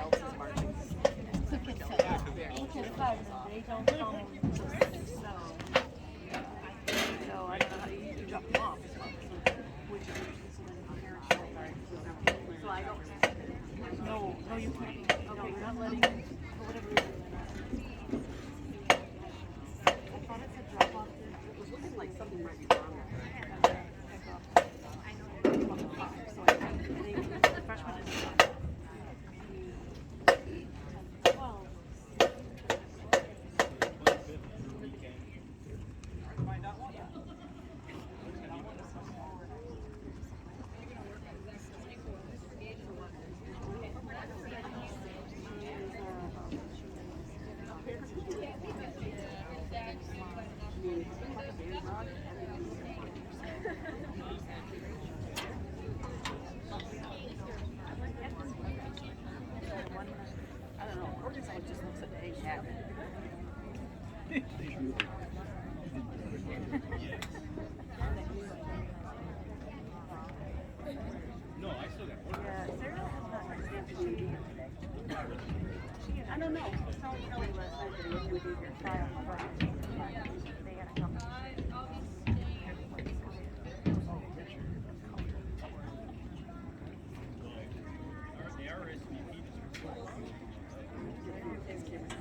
else is marching. They don't come. So I don't know how you drop them off. Which is so then the parents don't. So I don't. No, you can't. Okay, you're not letting. For whatever reason. I thought it said drop off. It was looking like something might be wrong with her. So I think the freshman is 12. I don't know. Or someone just looks at the egg hat. No, I still got one. Yeah, Sarah has not examined she here today. I don't know. Kelly last night that he would do your trial first. They had a couple.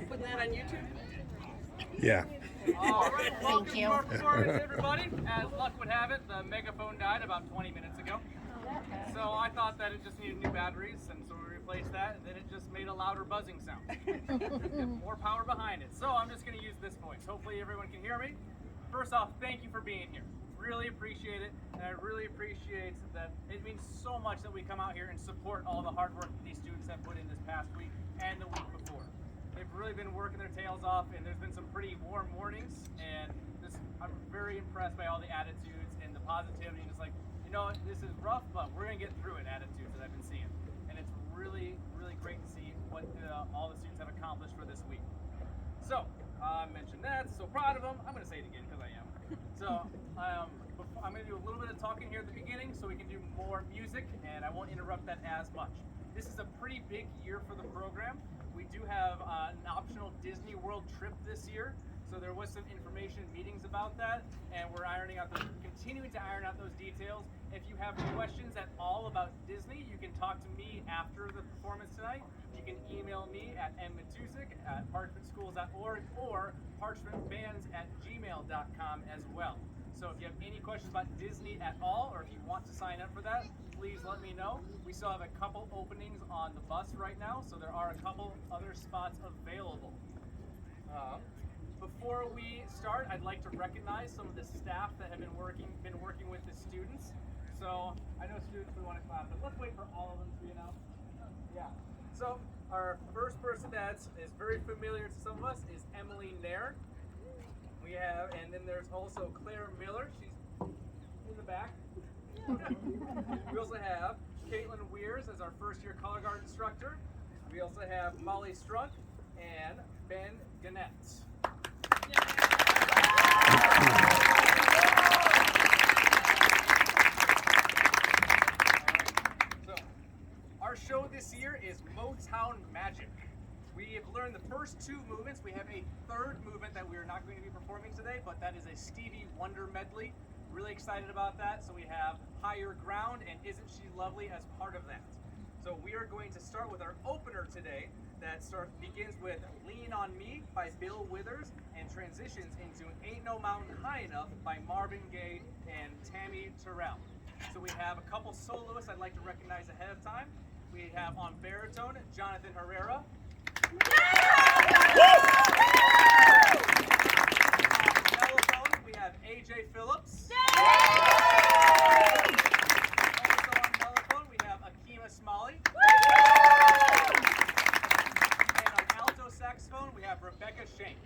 You putting that on YouTube? Yeah. All right, welcome Thank to you. our performance, everybody. As luck would have it, the megaphone died about 20 minutes ago. So I thought that it just needed new batteries, and so we replaced that, and then it just made a louder buzzing sound. Get more power behind it. So I'm just going to use this voice. Hopefully everyone can hear me. First off, thank you for being here. Really appreciate it, and I really appreciate that it means so much that we come out here and support all the hard work that these students have put in this past week and the week before. They've really been working their tails off, and there's been some pretty warm mornings, and I'm very impressed by all the attitudes and the positivity, and it's like, you know, this is rough, but we're going to get through it attitudes that I've been seeing. And it's really, really great to see what all the students have accomplished for this week. So, I mentioned that, so proud of them. I'm going to say it again because I am. So, I'm going to do a little bit of talking here at the beginning so we can do more music, and I won't interrupt that as much. This is a pretty big year for the program. We do have an optional Disney World trip this year, so there was some information meetings about that, and we're continuing to iron out those details. If you have questions at all about Disney, you can talk to me after the performance tonight. You can email me at mmatusik@parchmentschools.org or parchmentbands@gmail.com as well. So if you have any questions about Disney at all, or if you want to sign up for that, please let me know. We still have a couple openings on the bus right now, so there are a couple other spots available. Before we start, I'd like to recognize some of the staff that have been working with the students. So I know students we want to clap, but let's wait for all of them to be announced. Yeah. So our first person that is very familiar to some of us is Emily Nair. We have, and then there's also Claire Miller. She's in the back. We also have Caitlin Weirs as our first-year color guard instructor. We also have Molly Strunk and Ben Gannett. So, our show this year is Motown Magic. We have learned the first two movements. We have a third movement that we are not going to be performing today, but that is a Stevie Wonder medley. Really excited about that. So we have Higher Ground and Isn't She Lovely as part of that. So we are going to start with our opener today that begins with Lean on Me by Bill Withers and transitions into Ain't No Mountain High Enough by Marvin Gaye and Tammy Terrell. So we have a couple soloists I'd like to recognize ahead of time. We have on baritone, Jonathan Herrera. On telephone, we have AJ Phillips. Also on telephone, we have Akima Smalley. And on alto saxophone, we have Rebecca Shank.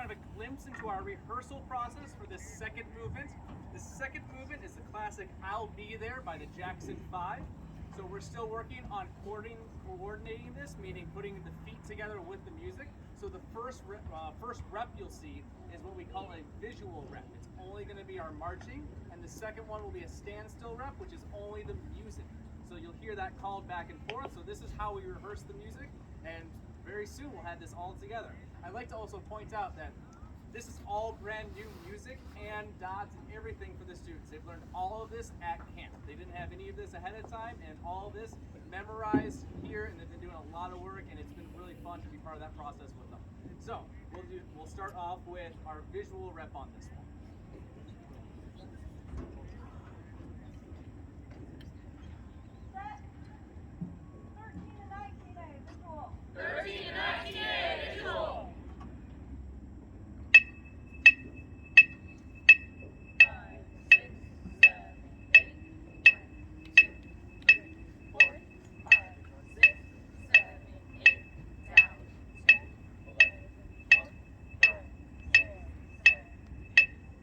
kind of a glimpse into our rehearsal process for this second movement. The second movement is the classic I'll Be There by the Jackson 5. So we're still working on coordinating this, meaning putting the feet together with the music. So the first rep you'll see is what we call a visual rep. It's only going to be our marching, and the second one will be a standstill rep, which is only the music. So you'll hear that called back and forth. So this is how we rehearse the music, and very soon we'll have this all together. I'd like to also point out that this is all brand new music and dots and everything for the students. They've learned all of this at camp. They didn't have any of this ahead of time, and all of this memorized here, and they've been doing a lot of work, and it's been really fun to be part of that process with them. So we'll start off with our visual rep on this one. Set. 13 and 19A, visual. 13 and 19A, visual. 5, 6, 7, 8, 1, 2, 3, 4, 5, 6, 7, 8, down, 10, 11, 12, 13, 14, 15, 16, 17, 18, 19, 20, 21, 22, 23, 24, 25, 26, 27, 28,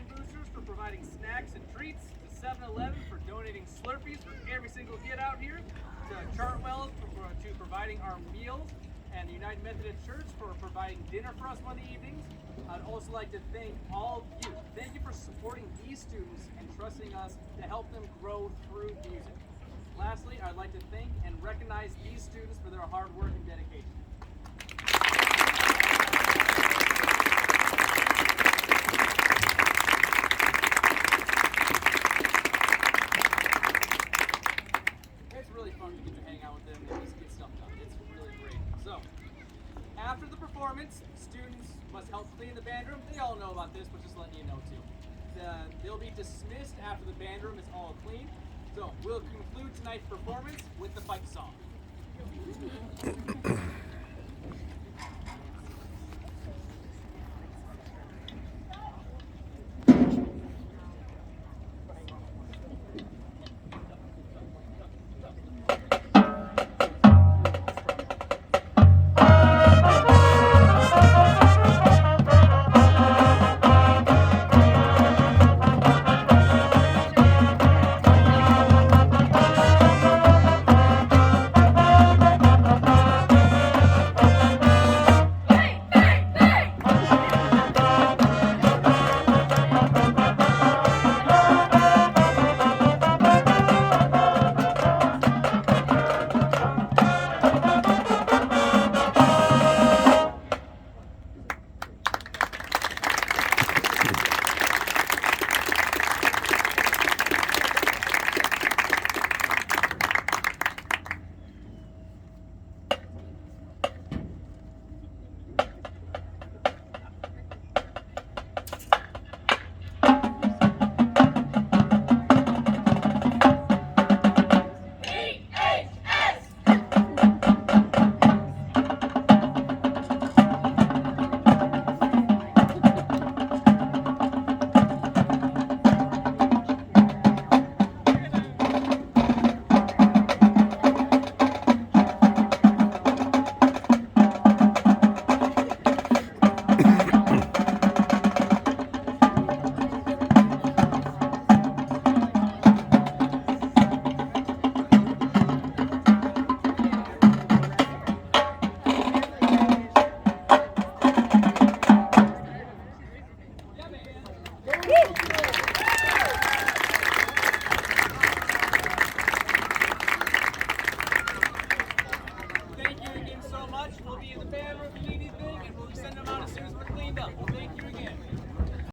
band boosters for providing snacks and treats, to 7-Eleven for donating Slurpees for every single kid out here, to Chartwell's to providing our meals, and the United Methodist Church for providing dinner for us Monday evenings. I'd also like to thank all of you. Thank you for supporting these students and trusting us to help them grow through music. Lastly, I'd like to thank and recognize these students for their hard work and dedication. It's really fun to get to hang out with them and just get stuff done. It's really great. So, after the performance, students must help clean the band room. They all know about this, but just letting you know too. They'll be dismissed after the band room is all clean. So, we'll conclude tonight's performance with the fight song. Thank you again so much. We'll be in the band room.